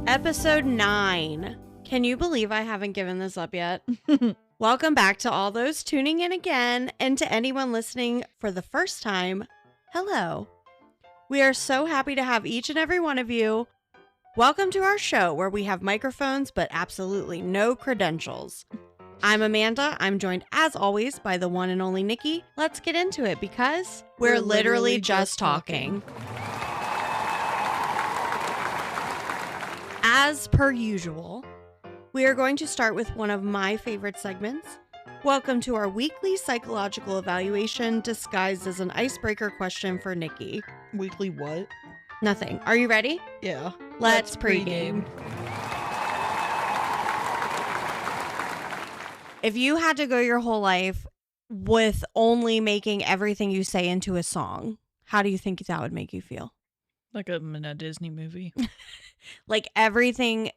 Episode 9. Can you believe I haven't given this up yet? Welcome back to all those tuning in again, and to anyone listening for the first time, hello. We are so happy to have each and every one of you. Welcome to our show where we have microphones but absolutely no credentials. I'm Amanda. I'm joined as always by the one and only Nikki. Let's get into it because we're literally just talking. As per usual, we are going to start with one of my favorite segments. Welcome to our weekly psychological evaluation disguised as an icebreaker question for Nikki. Weekly what? Nothing. Are you ready? Yeah. Let's pregame. If you had to go your whole life with only making everything you say into a song, how do you think that would make you feel? Like I'm in a Disney movie. Like everything,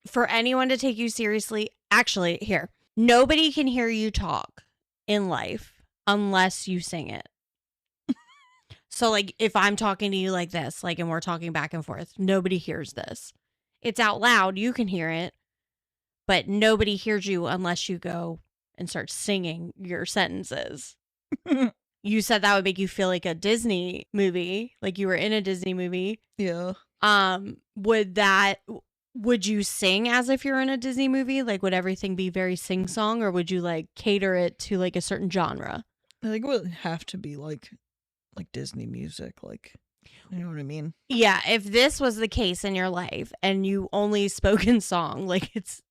for anyone to take you seriously. Actually, here, nobody can hear you talk in life unless you sing it. So like if I'm talking to you like this, like, and we're talking back and forth, nobody hears this. It's out loud. You can hear it, but nobody hears you unless you go and start singing your sentences. You said that would make you feel like a Disney movie, like you were in a Disney movie. Yeah. Would you sing as if you're in a Disney movie? Like, would everything be very sing-song, or would you like cater it to like a certain genre? I think it would have to be like Disney music, like, you know what I mean? Yeah, if this was the case in your life and you only spoke in song, like it's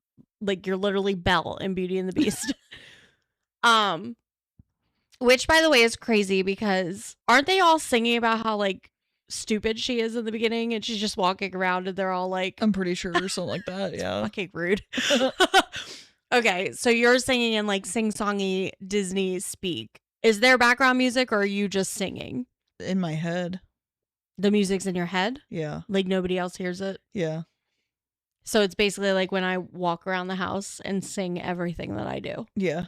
like you're literally Belle in Beauty and the Beast. Which by the way is crazy because aren't they all singing about how like stupid she is in the beginning and she's just walking around and they're all like, I'm pretty sure or something like that. Yeah. Fucking rude. Okay, so you're singing in like sing-songy Disney speak. Is there background music or are you just singing? In my head. The music's in your head? Yeah. Like nobody else hears it? Yeah. So it's basically like when I walk around the house and sing everything that I do. Yeah.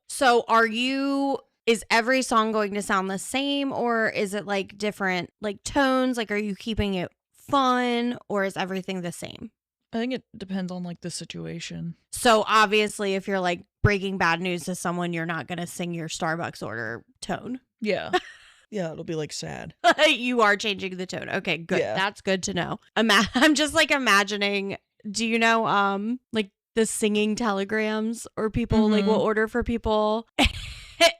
So is every song going to sound the same, or is it like different like tones? Like, are you keeping it fun, or is everything the same? I think it depends on like the situation. So obviously if you're like breaking bad news to someone, you're not going to sing your Starbucks order tone. Yeah. Yeah, it'll be like sad. You are changing the tone. Okay, good. Yeah. That's good to know. I'm just like imagining, do you know like the singing telegrams, or people like will order for people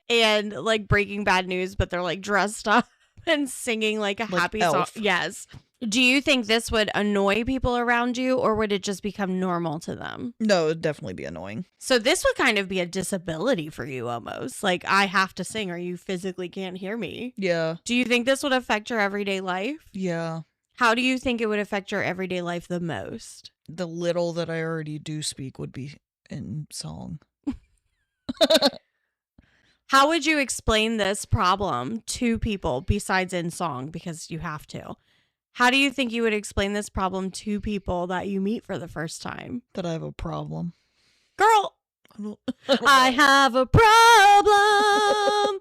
and like breaking bad news, but they're like dressed up and singing like a happy Elf. song. Yes. Do you think this would annoy people around you, or would it just become normal to them? No, it'd definitely be annoying. So this would kind of be a disability for you almost. Like, I have to sing or you physically can't hear me. Yeah. Do you think this would affect your everyday life? Yeah. How do you think it would affect your everyday life the most? The little that I already do speak would be in song. How would you explain this problem to people besides in song? Because you have to. How do you think you would explain this problem to people that you meet for the first time? That I have a problem. Girl, I have a problem.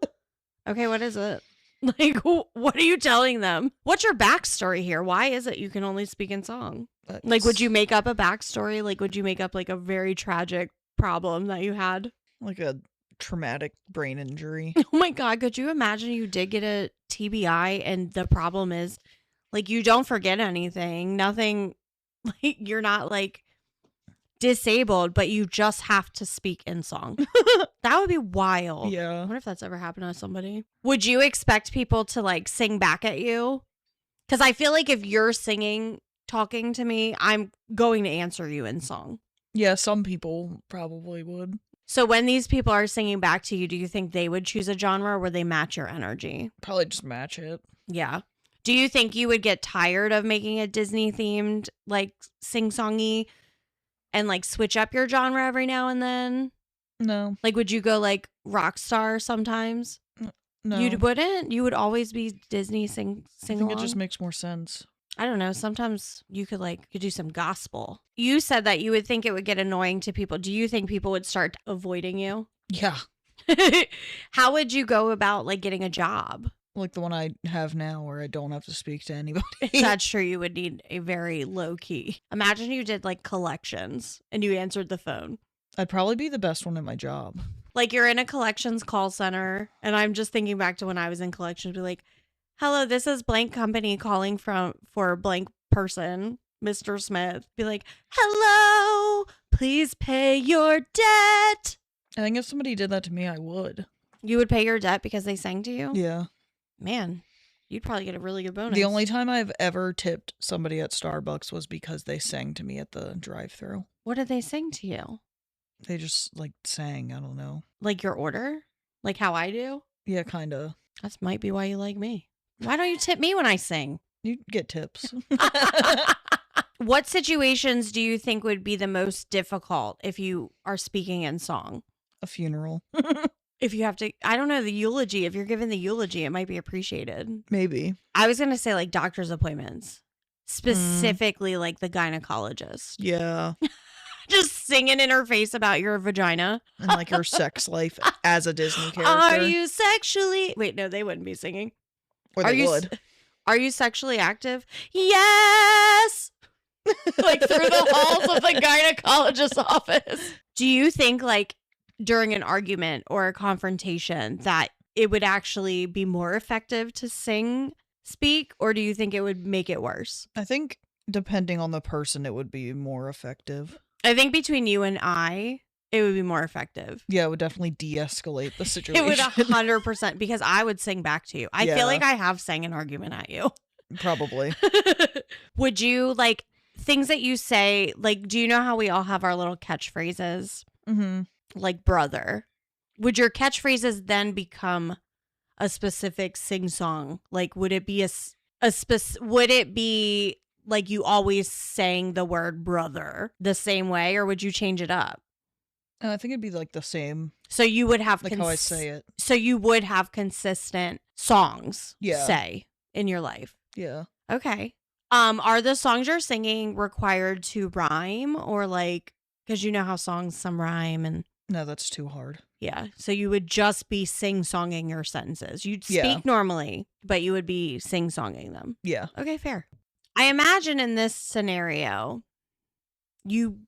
Okay, what is it? Like, what are you telling them? What's your backstory here? Why is it you can only speak in song? Like, would you make up a backstory? Like, would you make up like a very tragic problem that you had? Like a traumatic brain injury. Oh my God, could you imagine you did get a TBI and the problem is like you don't forget anything, nothing, like you're not like disabled, but you just have to speak in song. That would be wild. Yeah. I wonder if that's ever happened to somebody. Would you expect people to like sing back at you? Because I feel like if you're singing, talking to me, I'm going to answer you in song. Yeah, some people probably would. So when these people are singing back to you, do you think they would choose a genre where they match your energy? Probably just match it. Yeah. Do you think you would get tired of making a Disney themed like sing-songy and like switch up your genre every now and then? No. Like, would you go like rock star sometimes? No. You wouldn't? You would always be Disney sing I think along? it just makes more sense. I don't know. Sometimes you could do some gospel. You said that you would think it would get annoying to people. Do you think people would start avoiding you? Yeah. How would you go about like getting a job? Like the one I have now where I don't have to speak to anybody. That's true. You would need a very low key. Imagine you did like collections and you answered the phone. I'd probably be the best one at my job. Like you're in a collections call center. And I'm just thinking back to when I was in collections. Be like, hello, this is blank company calling for blank person, Mr. Smith. Be like, hello, please pay your debt. I think if somebody did that to me, I would. You would pay your debt because they sang to you? Yeah. Man, you'd probably get a really good bonus. The only time I've ever tipped somebody at Starbucks was because they sang to me at the drive-thru. What did they sing to you? They just like sang, I don't know. Like your order? Like how I do? Yeah, kind of. That might be why you like me. Why don't you tip me when I sing? You get tips. What situations do you think would be the most difficult if you are speaking in song? A funeral. If you have to, I don't know, the eulogy. If you're giving the eulogy, it might be appreciated. Maybe. I was going to say like doctor's appointments, specifically like the gynecologist. Yeah. Just singing in her face about your vagina. And like her sex life as a Disney character. Are you sexually... Wait, no, they wouldn't be singing. Or they would. Are you sexually active? Yes! Like through the halls of the gynecologist's office. Do you think like during an argument or a confrontation that it would actually be more effective to speak, or do you think it would make it worse? I think depending on the person, it would be more effective. I think between you and I, it would be more effective. Yeah, it would definitely de-escalate the situation. It would 100%, because I would sing back to you. I feel like I have sang an argument at you. Probably. Would you like things that you say, like, do you know how we all have our little catchphrases? Mm-hmm. Like brother. Would your catchphrases then become a specific sing song? Like, would it be would it be like you always sang the word brother the same way, or would you change it up? I think it'd be like the same. So you would have like how I say it. So you would have consistent songs Yeah. in your life. Yeah. Okay. Are the songs you're singing required to rhyme, or like, because you know how songs some rhyme and No, that's too hard. yeah. So you would just be sing-songing your sentences. You'd speak normally, but you would be sing-songing them. Yeah. Okay, fair. I imagine in this scenario, you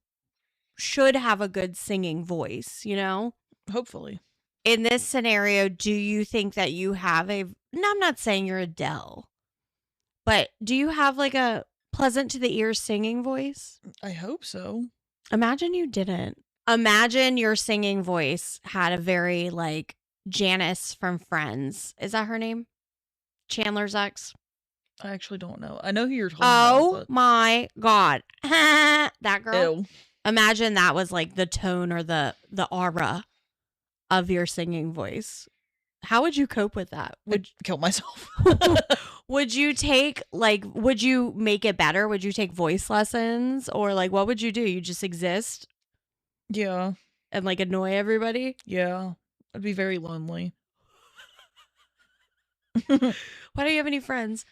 should have a good singing voice, you know? Hopefully. In this scenario, do you think that you have no, I'm not saying you're Adele, but do you have like a pleasant to the ear singing voice? I hope so. Imagine you didn't. Imagine your singing voice had a very like Janice from Friends. Is that her name? Chandler's ex? I actually don't know. I know who you're talking about. Oh my God. That girl. Ew. Imagine that was like the tone or the aura of your singing voice. How would you cope with that? Would kill myself. Would you would you make it better? Would you take voice lessons, or like what would you do? You just exist Yeah. and like annoy everybody? Yeah. I'd be very lonely. Why don't you have any friends?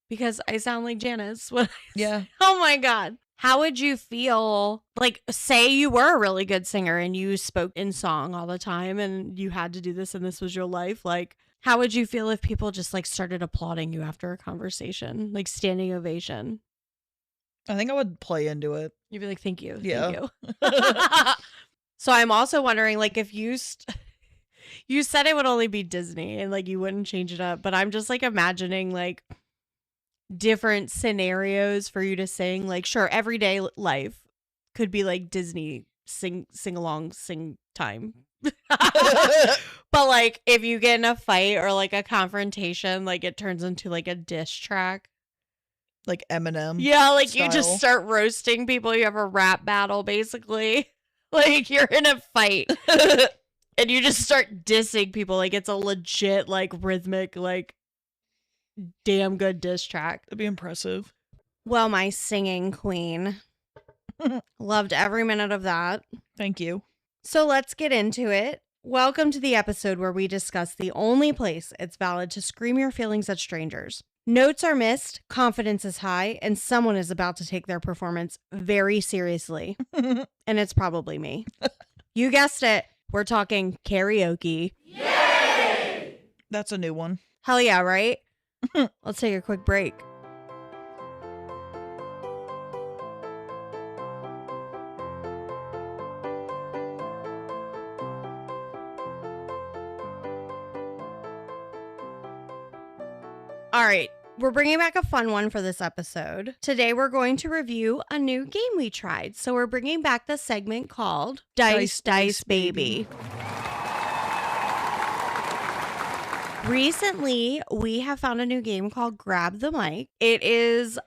Because I sound like Janice. Yeah. Oh my God. How would you feel, like, say you were a really good singer and you spoke in song all the time and you had to do this and this was your life? Like, how would you feel if people just like started applauding you after a conversation, like standing ovation? I think I would play into it. You'd be like, thank you. Yeah. Thank you. So I'm also wondering, like, if you said it would only be Disney and like you wouldn't change it up, but I'm just like imagining like different scenarios for you to sing. Like, sure, everyday life could be like Disney sing along, sing time. But like if you get in a fight or like a confrontation, like it turns into like a diss track. Like Eminem. Yeah, like style. You just start roasting people. You have a rap battle basically. Like you're in a fight. And you just start dissing people. Like it's a legit like rhythmic like damn good diss track. That'd be impressive. Well, my singing queen. Loved every minute of that. Thank you. So let's get into it. Welcome to the episode where we discuss the only place it's valid to scream your feelings at strangers. Notes are missed, confidence is high, and someone is about to take their performance very seriously. And it's probably me. You guessed it. We're talking karaoke. Yay! That's a new one. Hell yeah, right? Let's take a quick break. All right, we're bringing back a fun one for this episode. Today, we're going to review a new game we tried. So we're bringing back the segment called Dice Baby. Recently, we have found a new game called Grab the Mic. It is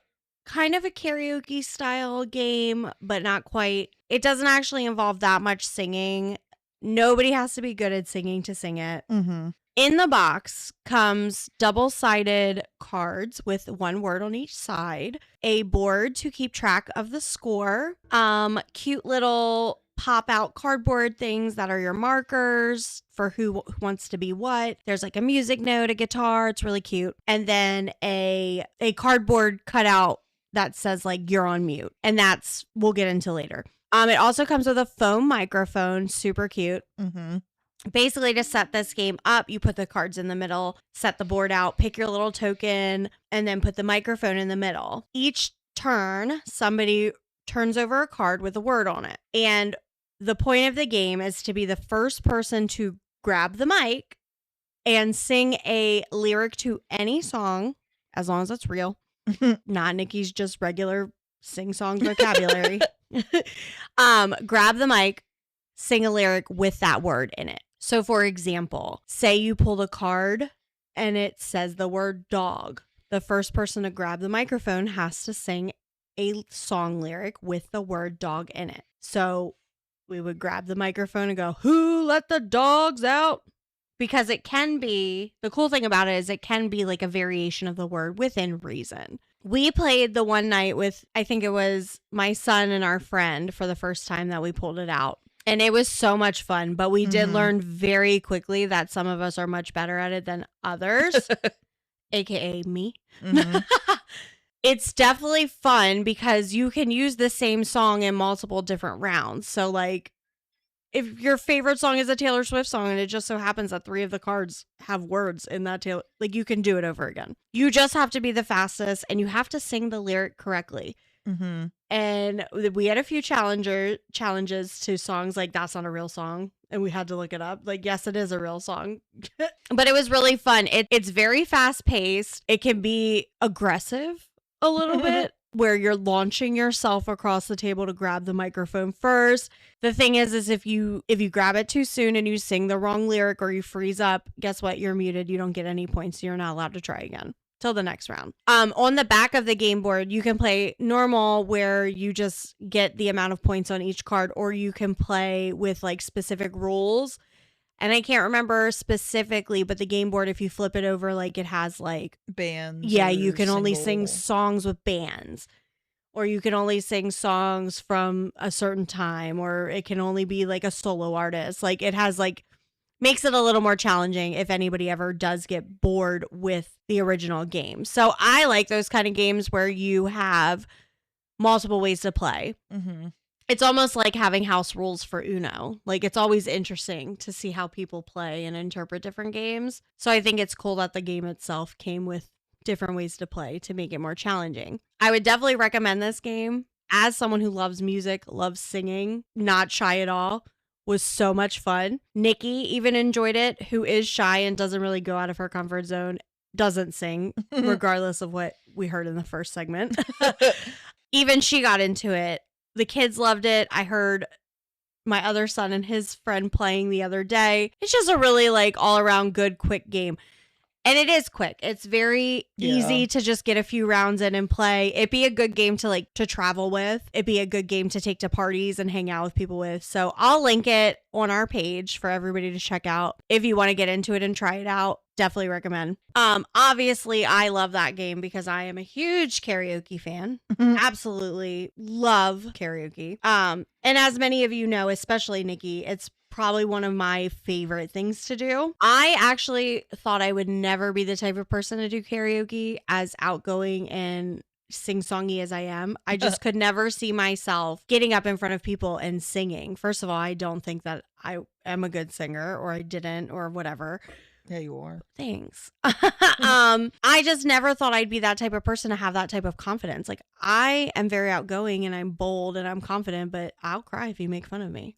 kind of a karaoke style game, but not quite. It doesn't actually involve that much singing. Nobody has to be good at singing to sing it. Mm-hmm. In the box comes double-sided cards with one word on each side, a board to keep track of the score, cute little pop-out cardboard things that are your markers for who wants to be what. There's like a music note, a guitar. It's really cute. And then a cardboard cutout that says like you're on mute. And that's, we'll get into later. It also comes with a foam microphone, super cute. Mm-hmm. Basically, to set this game up, you put the cards in the middle, set the board out, pick your little token, and then put the microphone in the middle. Each turn, somebody turns over a card with a word on it. And the point of the game is to be the first person to grab the mic and sing a lyric to any song, as long as it's real. Not Nikki's just regular sing-song vocabulary. Grab the mic, sing a lyric with that word in it. So, for example, say you pulled a card and it says the word dog. The first person to grab the microphone has to sing a song lyric with the word dog in it. So we would grab the microphone and go, "Who let the dogs out?" Because it can be, the cool thing about it is it can be like a variation of the word within reason. We played the one night with, I think it was my son and our friend for the first time that we pulled it out. And it was so much fun, but we did learn very quickly that some of us are much better at it than others, aka me. Mm-hmm. It's definitely fun because you can use the same song in multiple different rounds. So like if your favorite song is a Taylor Swift song and it just so happens that 3 of the cards have words in that Taylor, like you can do it over again. You just have to be the fastest and you have to sing the lyric correctly. Mm-hmm. And we had a few challenges to songs like That's Not a Real Song. And we had to look it up. Like, yes, it is a real song. But it was really fun. It's very fast paced. It can be aggressive a little bit where you're launching yourself across the table to grab the microphone first. The thing is if you grab it too soon and you sing the wrong lyric or you freeze up, guess what? You're muted. You don't get any points. You're not allowed to try again till the next round. On the back of the game board, you can play normal where you just get the amount of points on each card, or you can play with like specific rules. And I can't remember specifically, but the game board, if you flip it over, like it has like bands. Yeah, you can only sing songs with bands, or you can only sing songs from a certain time, or it can only be like a solo artist. Like it has like makes it a little more challenging if anybody ever does get bored with the original game. So I like those kind of games where you have multiple ways to play. Mm-hmm. It's almost like having house rules for Uno. Like it's always interesting to see how people play and interpret different games. So I think it's cool that the game itself came with different ways to play to make it more challenging. I would definitely recommend this game as someone who loves music, loves singing, not shy at all. Was so much fun. Nikki even enjoyed it, who is shy and doesn't really go out of her comfort zone, doesn't sing, regardless of what we heard in the first segment. Even she got into it. The kids loved it. I heard my other son and his friend playing the other day. It's just a really like all around good, quick game. And it is quick. It's very easy to just get a few rounds in and play. It'd be a good game to like to travel with. It'd be a good game to take to parties and hang out with people with. So I'll link it on our page for everybody to check out. If you want to get into it and try it out, definitely recommend. Obviously I love that game because I am a huge karaoke fan. Absolutely love karaoke. And as many of you know, especially Nikki, it's probably one of my favorite things to do. I actually thought I would never be the type of person to do karaoke, as outgoing and sing-songy as I am. I just could never see myself getting up in front of people and singing. First of all, I don't think that I am a good singer, or I didn't, or whatever. Yeah, you are. Thanks. I just never thought I'd be that type of person to have that type of confidence. Like, I am very outgoing and I'm bold and I'm confident, but I'll cry if you make fun of me.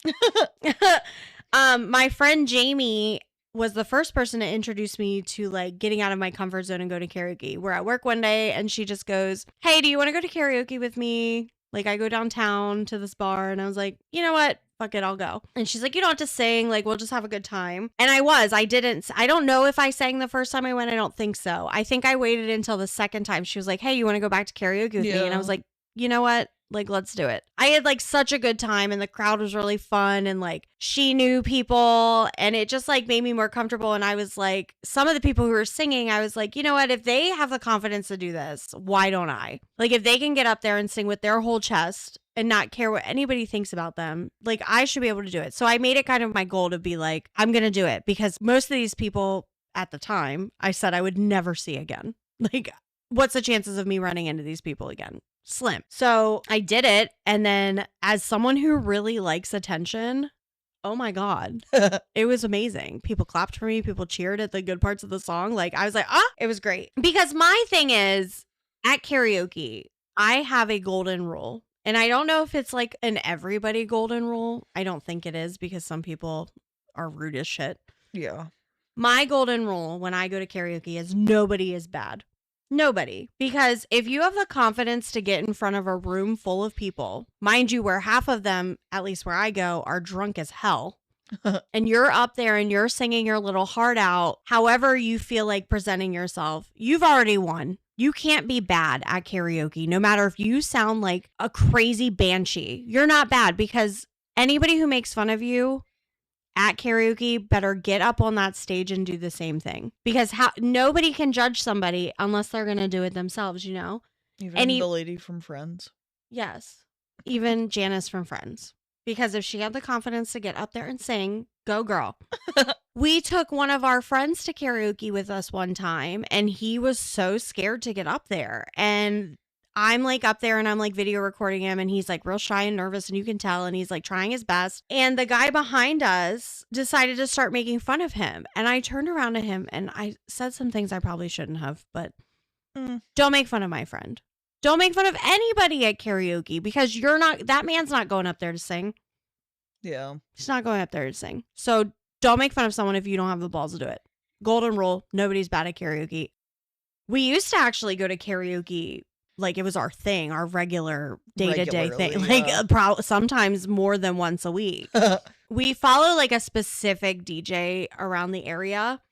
My friend Jamie was the first person to introduce me to like getting out of my comfort zone and go to karaoke. We're at work one day and she just goes, "Hey, do you want to go to karaoke with me? Like, I go downtown to this bar." And I was like, "You know what? Fuck it, I'll go." And she's like, "You don't have to sing. Like, we'll just have a good time." And I don't know if I sang the first time I went. I don't think so. I think I waited until the second time. She was like, "Hey, you want to go back to karaoke with me?" And I was like, "You know what? Like, let's do it." I had like such a good time and the crowd was really fun and like she knew people and it just like made me more comfortable. And I was like, some of the people who were singing, I was like, you know what? If they have the confidence to do this, why don't I? Like, if they can get up there and sing with their whole chest and not care what anybody thinks about them, like, I should be able to do it. So I made it kind of my goal to be like, I'm going to do it, because most of these people at the time I said I would never see again. Like, what's the chances of me running into these people again? Slim. So I did it. And then, as someone who really likes attention, oh my God, it was amazing. People clapped for me. People cheered at the good parts of the song. Like, I was like, it was great. Because my thing is, at karaoke, I have a golden rule. And I don't know if it's like an everybody golden rule. I don't think it is, because some people are rude as shit. Yeah. My golden rule when I go to karaoke is nobody is bad. Nobody. Because if you have the confidence to get in front of a room full of people, mind you, where half of them, at least where I go, are drunk as hell, and you're up there and you're singing your little heart out, however you feel like presenting yourself, you've already won. You can't be bad at karaoke, no matter if you sound like a crazy banshee. You're not bad, because anybody who makes fun of you at karaoke better get up on that stage and do the same thing, because nobody can judge somebody unless they're going to do it themselves, you know? Even the lady from Friends. Yes. Even Janice from Friends. Because if she had the confidence to get up there and sing, go girl. We took one of our friends to karaoke with us one time, and he was so scared to get up there. And I'm like up there and I'm like video recording him, and he's like real shy and nervous, and you can tell, and he's like trying his best. And the guy behind us decided to start making fun of him. And I turned around to him and I said some things I probably shouldn't have, but don't make fun of my friend. Don't make fun of anybody at karaoke, because that man's not going up there to sing. Yeah. He's not going up there to sing. So don't make fun of someone if you don't have the balls to do it. Golden rule, nobody's bad at karaoke. We used to actually go to karaoke. Like, it was our thing, our regular day-to-day thing. Like, sometimes more than once a week. We follow like a specific DJ around the area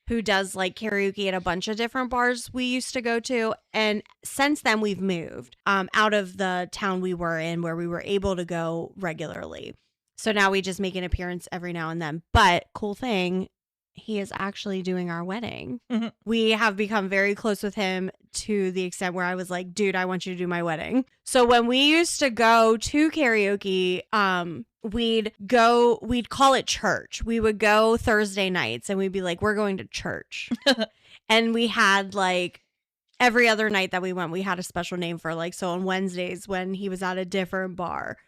who does like karaoke at a bunch of different bars we used to go to. And since then we've moved out of the town we were in, where we were able to go regularly. So now we just make an appearance every now and then. But cool thing, he is actually doing our wedding. Mm-hmm. We have become very close with him, to the extent where I was like, dude, I want you to do my wedding. So when we used to go to karaoke, we'd call it church. We would go Thursday nights and we'd be like, we're going to church. And we had like every other night that we went, we had a special name for, like, so on Wednesdays when he was at a different bar,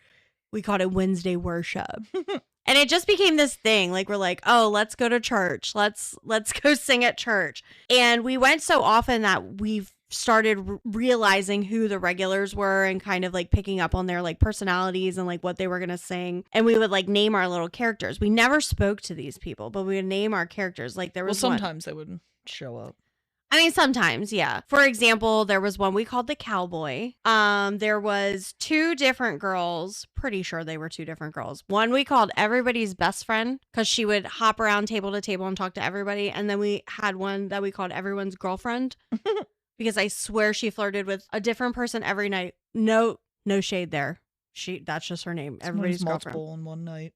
we called it Wednesday worship. And it just became this thing. Like, we're like, oh, let's go to church. Let's go sing at church. And we went so often that we've started realizing who the regulars were, and kind of like picking up on their like personalities and like what they were going to sing. And we would like name our little characters. We never spoke to these people, but we would name our characters. Like, there was sometimes they wouldn't show up. I mean, sometimes, yeah. For example, there was one we called the Cowboy. There was 2 different girls. Pretty sure they were 2 different girls. One we called Everybody's Best Friend because she would hop around table to table and talk to everybody. And then we had one that we called Everyone's Girlfriend because I swear she flirted with a different person every night. No shade there. That's just her name. Everybody's multiple in one night.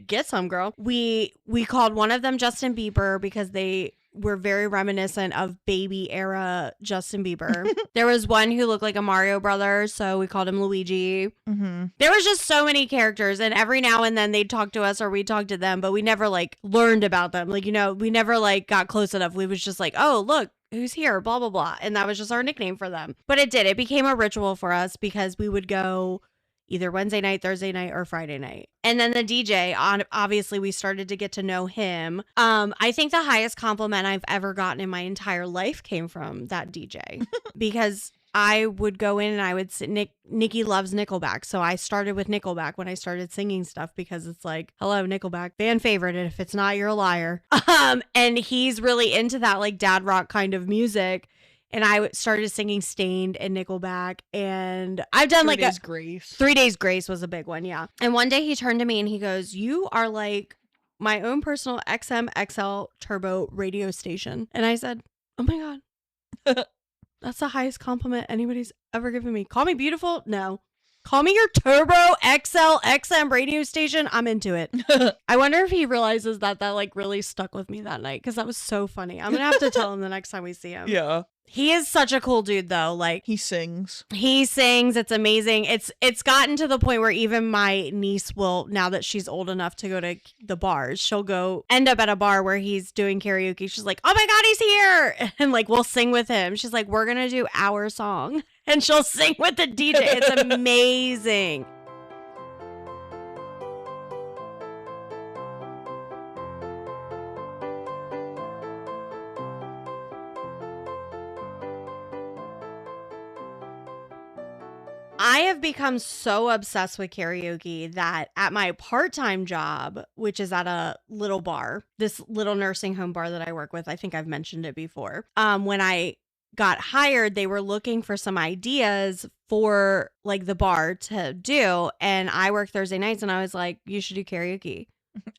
Get some, girl. We called one of them Justin Bieber because they were very reminiscent of baby era Justin Bieber. There was one who looked like a Mario brother, so we called him Luigi. Mm-hmm. There was just so many characters, and every now and then they'd talk to us or we'd talk to them, but we never like learned about them. Like, we never like got close enough. We was just like, oh, look, who's here, blah, blah, blah. And that was just our nickname for them. But it became a ritual for us because we would go either Wednesday night, Thursday night, or Friday night. And then the DJ, obviously we started to get to know him. I think the highest compliment I've ever gotten in my entire life came from that DJ because I would go in and I would say, Nikki loves Nickelback. So I started with Nickelback when I started singing stuff because it's like, hello, Nickelback, fan favorite. And if it's not, you're a liar. And he's really into that like dad rock kind of music. And I started singing Stained and Nickelback. And I've done 3 Days Grace. 3 Days Grace was a big one, yeah. And one day he turned to me and he goes, you are like my own personal XM/XL turbo radio station. And I said, oh my God, that's the highest compliment anybody's ever given me. Call me beautiful? No. Call me your Turbo XL XM radio station. I'm into it. I wonder if he realizes that like really stuck with me that night because that was so funny. I'm going to have to tell him the next time we see him. Yeah. He is such a cool dude though. Like he sings. It's amazing. It's gotten to the point where even my niece will, now that she's old enough to go to the bars, she'll go end up at a bar where he's doing karaoke. She's like, oh my God, he's here. And like, we'll sing with him. She's like, we're going to do our song. And she'll sing with the DJ. It's amazing. I have become so obsessed with karaoke that at my part-time job, which is at a little bar, this little nursing home bar that I work with, I think I've mentioned it before. When I got hired, they were looking for some ideas for like the bar to do. And I work Thursday nights and I was like, you should do karaoke.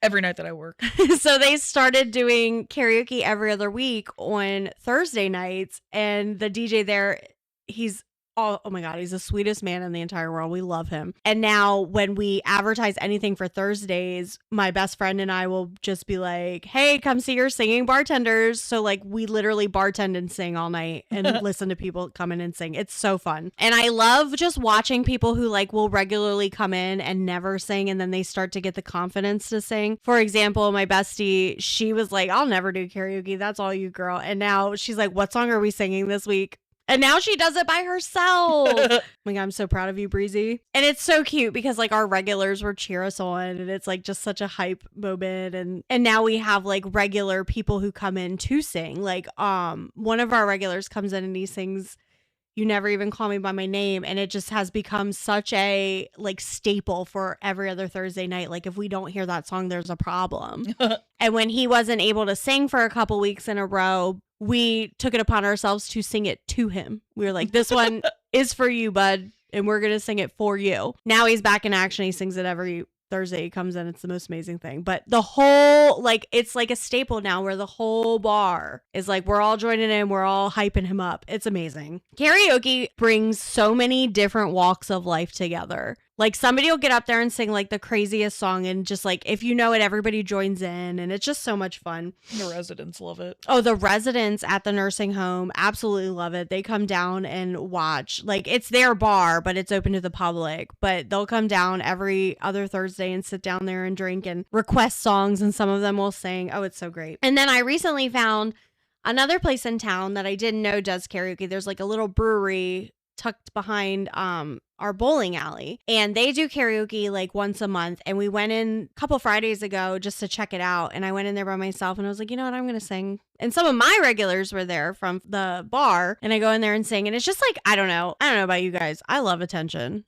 Every night that I work. So they started doing karaoke every other week on Thursday nights. And the DJ there, he's oh my God, he's the sweetest man in the entire world. We love him. And now when we advertise anything for Thursdays, my best friend and I will just be like, hey, come see your singing bartenders. So like we literally bartend and sing all night and listen to people come in and sing. It's so fun. And I love just watching people who like will regularly come in and never sing. And then they start to get the confidence to sing. For example, my bestie, she was like, I'll never do karaoke. That's all you, girl. And now she's like, what song are we singing this week? And now she does it by herself. Oh my God, I'm so proud of you, Breezy. And it's so cute because like our regulars will cheer us on and it's like just such a hype moment. And now we have like regular people who come in to sing. Like one of our regulars comes in and he sings You Never Even Call Me By My Name. And it just has become such a like staple for every other Thursday night. Like if we don't hear that song, there's a problem. And when he wasn't able to sing for a couple weeks in a row, we took it upon ourselves to sing it to him. We were like, this one is for you, bud. And we're going to sing it for you. Now he's back in action. He sings it every Thursday. He comes in. It's the most amazing thing. But the whole, like, it's like a staple now where the whole bar is like, we're all joining in. We're all hyping him up. It's amazing. Karaoke brings so many different walks of life together. Like somebody will get up there and sing like the craziest song and just like, if you know it, everybody joins in and it's just so much fun. The residents love it. Oh, the residents at the nursing home absolutely love it. They come down and watch. Like it's their bar, but it's open to the public. But they'll come down every other Thursday and sit down there and drink and request songs. And some of them will sing. Oh, it's so great. And then I recently found another place in town that I didn't know does karaoke. There's like a little brewery tucked behind our bowling alley, and they do karaoke like once a month. And we went in a couple Fridays ago just to check it out, and I went in there by myself and I was like, you know what, I'm gonna sing. And some of my regulars were there from the bar, and I go in there and sing, and it's just like, I don't know about you guys, I love attention.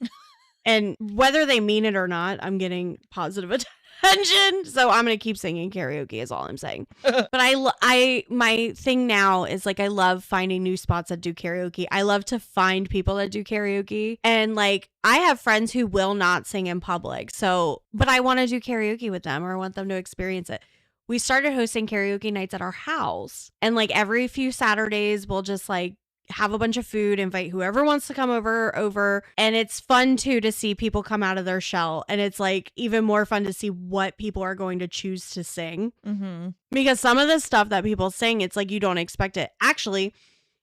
And whether they mean it or not, I'm getting positive attention. attention. So I'm going to keep singing karaoke is all I'm saying. But my thing now is like, I love finding new spots that do karaoke. I love to find people that do karaoke. And like, I have friends who will not sing in public. So, but I want to do karaoke with them, or I want them to experience it. We started hosting karaoke nights at our house. And like every few Saturdays, we'll just like have a bunch of food, invite whoever wants to come over. And it's fun too to see people come out of their shell. And it's like even more fun to see what people are going to choose to sing. Mm-hmm. Because some of the stuff that people sing, it's like you don't expect it. Actually,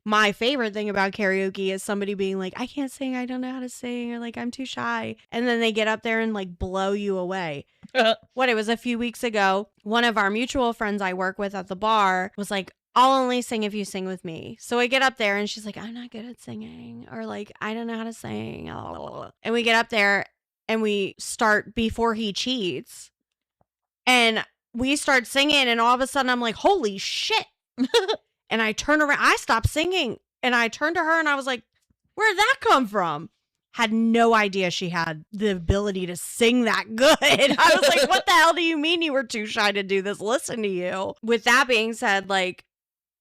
my favorite thing about karaoke is somebody being like, I can't sing, I don't know how to sing, or like, I'm too shy. And then they get up there and like blow you away. What, it was a few weeks ago, one of our mutual friends I work with at the bar was like, I'll only sing if you sing with me. So I get up there and she's like, I'm not good at singing, or like, I don't know how to sing. And we get up there and we start before he cheats. And we start singing and all of a sudden I'm like, holy shit. And I turn around, I stopped singing and I turned to her and I was like, where'd that come from? Had no idea she had the ability to sing that good. I was like, what the hell do you mean you were too shy to do this? Listen to you. With that being said, like,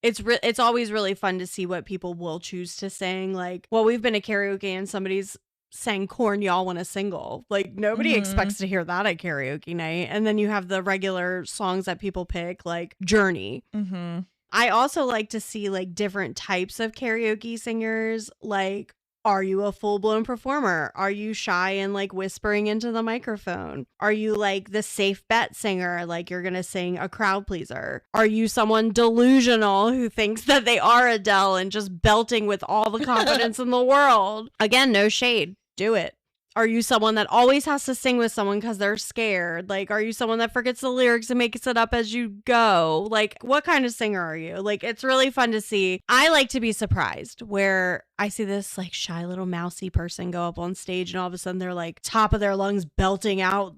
it's always really fun to see what people will choose to sing. Like, well, we've been to karaoke and somebody's sang Corn Y'all Want a Single. Like, nobody expects to hear that at karaoke night. And then you have the regular songs that people pick, like Journey. Mm-hmm. I also like to see like different types of karaoke singers. Like, are you a full-blown performer? Are you shy and like whispering into the microphone? Are you like the safe bet singer? Like you're going to sing a crowd pleaser? Are you someone delusional who thinks that they are Adele and just belting with all the confidence in the world? Again, no shade. Do it. Are you someone that always has to sing with someone because they're scared? Like, are you someone that forgets the lyrics and makes it up as you go? Like, what kind of singer are you? Like, it's really fun to see. I like to be surprised where I see this like shy little mousy person go up on stage and all of a sudden they're like top of their lungs belting out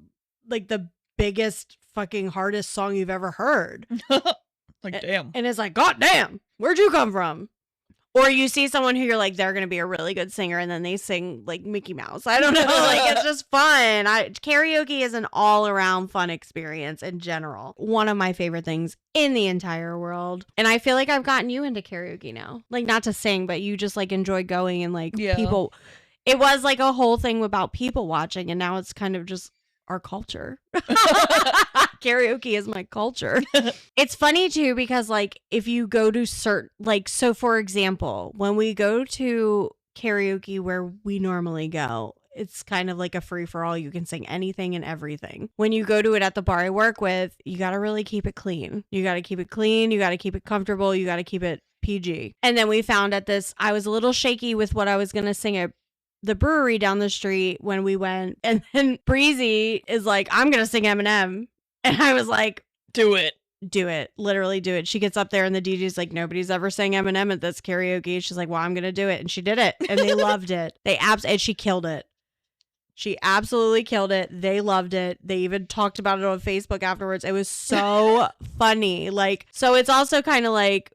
like the biggest fucking hardest song you've ever heard. Like, damn. And it's like, God damn, where'd you come from? Or you see someone who you're like, they're going to be a really good singer, and then they sing like Mickey Mouse. I don't know. Like, it's just fun. Karaoke is an all around fun experience in general. One of my favorite things in the entire world. And I feel like I've gotten you into karaoke now. Like, not to sing, but you just like enjoy going and like people. It was like a whole thing about people watching, and now it's kind of just our culture. Karaoke is my culture. It's funny too because like if you go to certain like, so for example, when we go to karaoke where we normally go, it's kind of like a free for all. You can sing anything and everything. When you go to it at the bar I work with, you got to really keep it clean. You got to keep it clean. You got to keep it comfortable. You got to keep it PG. And then we found at this, I was a little shaky with what I was going to sing at the brewery down the street when we went. And then Breezy is like, I'm going to sing Eminem. And I was like, do it. Do it. Literally do it. She gets up there and the DJ's like, nobody's ever sang Eminem at this karaoke. She's like, well, I'm going to do it. And she did it. And they loved it. And she killed it. She absolutely killed it. They loved it. They even talked about it on Facebook afterwards. It was so funny. Like, so it's also kind of like,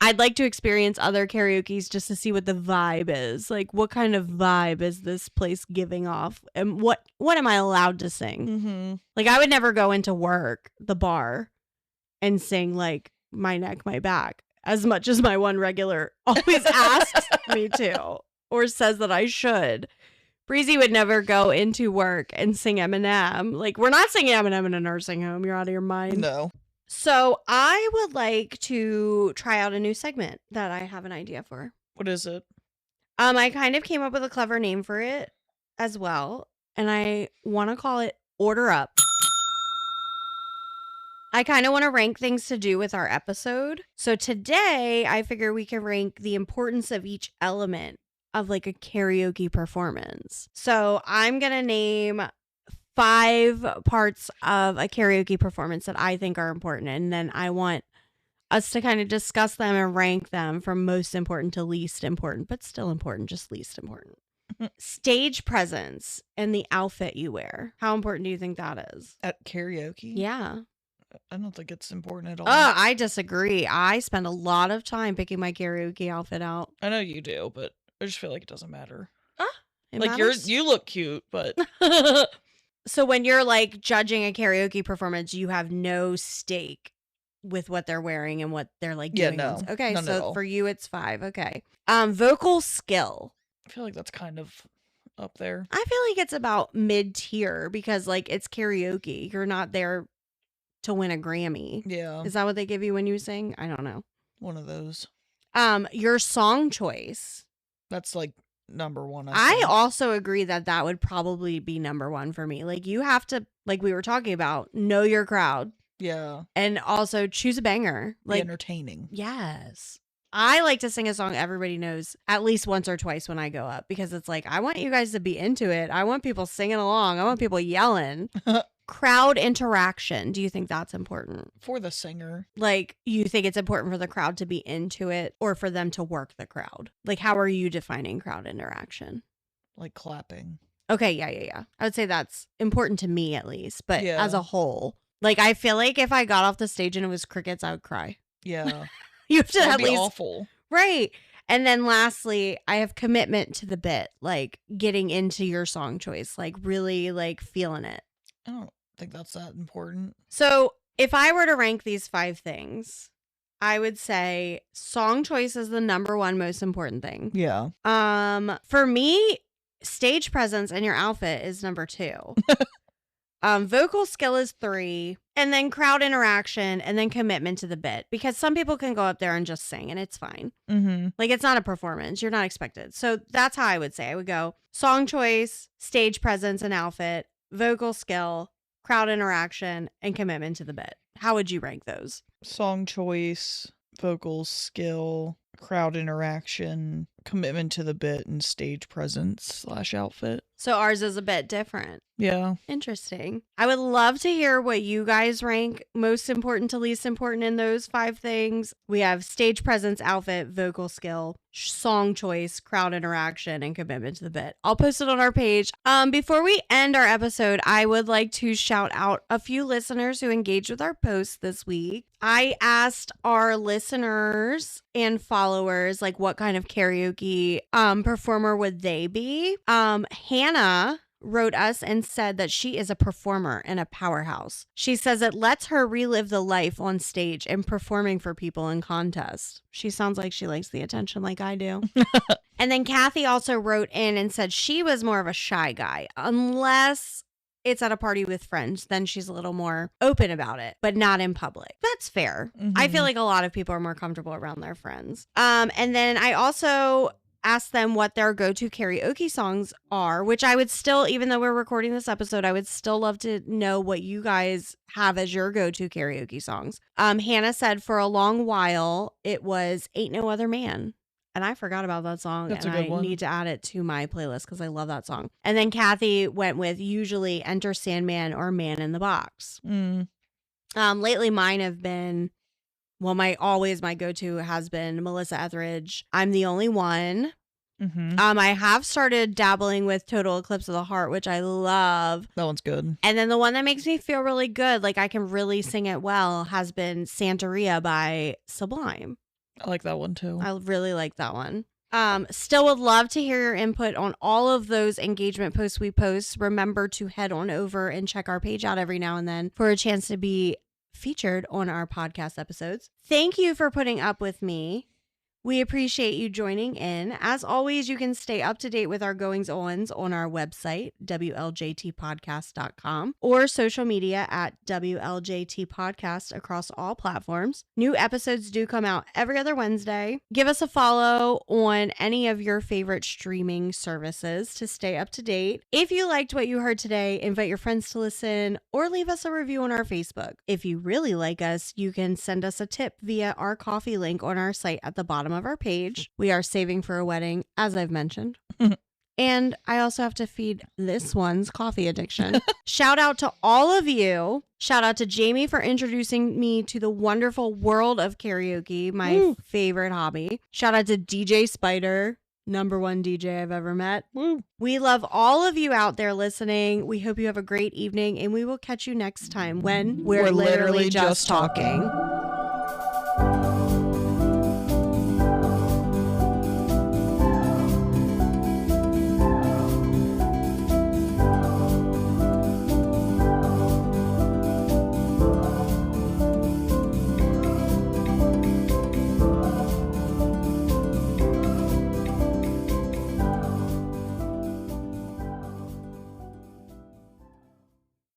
I'd like to experience other karaokes just to see what the vibe is. Like, what kind of vibe is this place giving off? And what am I allowed to sing? Mm-hmm. Like, I would never go into work, the bar, and sing, like, My Neck, My Back, as much as my one regular always asks me to, or says that I should. Breezy would never go into work and sing Eminem. Like, we're not singing Eminem in a nursing home. You're out of your mind. No. So I would like to try out a new segment that I have an idea for. What is it? I kind of came up with a clever name for it as well, and I want to call it Order Up. I kind of want to rank things to do with our episode. So today, I figure we can rank the importance of each element of like a karaoke performance. So I'm going to name 5 parts of a karaoke performance that I think are important. And then I want us to kind of discuss them and rank them from most important to least important, but still important, just least important. Stage presence and the outfit you wear. How important do you think that is? At karaoke? Yeah. I don't think it's important at all. I disagree. I spend a lot of time picking my karaoke outfit out. I know you do, but I just feel like it doesn't matter. It like matters? you look cute, but So when you're like judging a karaoke performance, you have no stake with what they're wearing and what they're like Yeah, doing. no, Okay, none at so all. for you it's 5. Okay. Vocal skill. I feel like that's kind of up there. I feel like it's about mid-tier because like it's karaoke. You're not there to win a Grammy. Yeah, Is that what they give you when you sing? I don't know. one of those. Your song choice. That's like number one. I think. also agree that would probably be number 1 for me. Like you have to, like we were talking about, know your crowd. Yeah. And also choose a banger. Be Like entertaining. yes. I like to sing a song everybody knows at least once or twice when I go up because it's like I want you guys to be into it. I want people singing along. I want people yelling. Crowd interaction. Do you think that's important? For the singer. Like, you think it's important for the crowd to be into it or for them to work the crowd? Like, how are you defining crowd interaction? Like clapping. Okay, yeah. I would say that's important to me at least, but Yeah. as a whole, like, I feel like if I got off the stage and it was crickets, I would cry. Yeah. You have to That'd at be least awful. right. And then lastly, I have commitment to the bit, like getting into your song choice, like really like feeling it. I don't think that's that important. So if I were to rank these 5 things, I would say song choice is the number 1 most important thing. Yeah. For me, stage presence and your outfit is number 2. Vocal skill is 3, and then crowd interaction, and then commitment to the bit. Because some people can go up there and just sing, and it's fine. Mm-hmm. Like, it's not a performance. You're not expected. So that's how I would say. I would go song choice, stage presence and outfit, vocal skill, crowd interaction, and commitment to the bit. How would you rank those? Song choice, vocal skill, crowd interaction, commitment to the bit, and stage presence / outfit. So ours is a bit different. Yeah. Interesting. I would love to hear what you guys rank most important to least important in those 5 things. We have stage presence, outfit, vocal skill, song choice, crowd interaction, and commitment to the bit. I'll post it on our page. Before we end our episode, I would like to shout out a few listeners who engaged with our posts this week. I asked our listeners and followers, like, what kind of karaoke performer would they be? Hannah wrote us and said that she is a performer and a powerhouse. She says it lets her relive the life on stage and performing for people in contests. She sounds like she likes the attention like I do. And then Kathy also wrote in and said she was more of a shy guy, unless it's at a party with friends, then she's a little more open about it, but not in public. That's fair. Mm-hmm. I feel like a lot of people are more comfortable around their friends. And then I also ask them what their go-to karaoke songs are, which I would still, even though we're recording this episode, I would still love to know what you guys have as your go-to karaoke songs. Hannah said for a long while it was Ain't No Other Man. And I forgot about that song. That's and a good one. I need to add it to my playlist because I love that song. And then Kathy went with usually Enter Sandman or Man in the Box. Lately mine have been, well, my go-to has been Melissa Etheridge, I'm the Only One. Mm-hmm. I have started dabbling with Total Eclipse of the Heart, which I love. That one's good. And then the one that makes me feel really good, like I can really sing it well, has been Santeria by Sublime. I like that one too. I really like that one. Still would love to hear your input on all of those engagement posts we post. Remember to head on over and check our page out every now and then for a chance to be featured on our podcast episodes. Thank you for putting up with me. We appreciate you joining in. As always, you can stay up to date with our goings-ons on our website, WLJTpodcast.com, or social media at WLJTpodcast across all platforms. New episodes do come out every other Wednesday. Give us a follow on any of your favorite streaming services to stay up to date. If you liked what you heard today, invite your friends to listen or leave us a review on our Facebook. If you really like us, you can send us a tip via our coffee link on our site at the bottom of our page. We are saving for a wedding, as I've mentioned. And I also have to feed this one's coffee addiction. Shout out to all of you. Shout out to Jamie for introducing me to the wonderful world of karaoke, my favorite hobby. Shout out to DJ Spider, #1 DJ I've ever met. We love all of you out there listening. We hope you have a great evening, and we will catch you next time when we're literally just talking.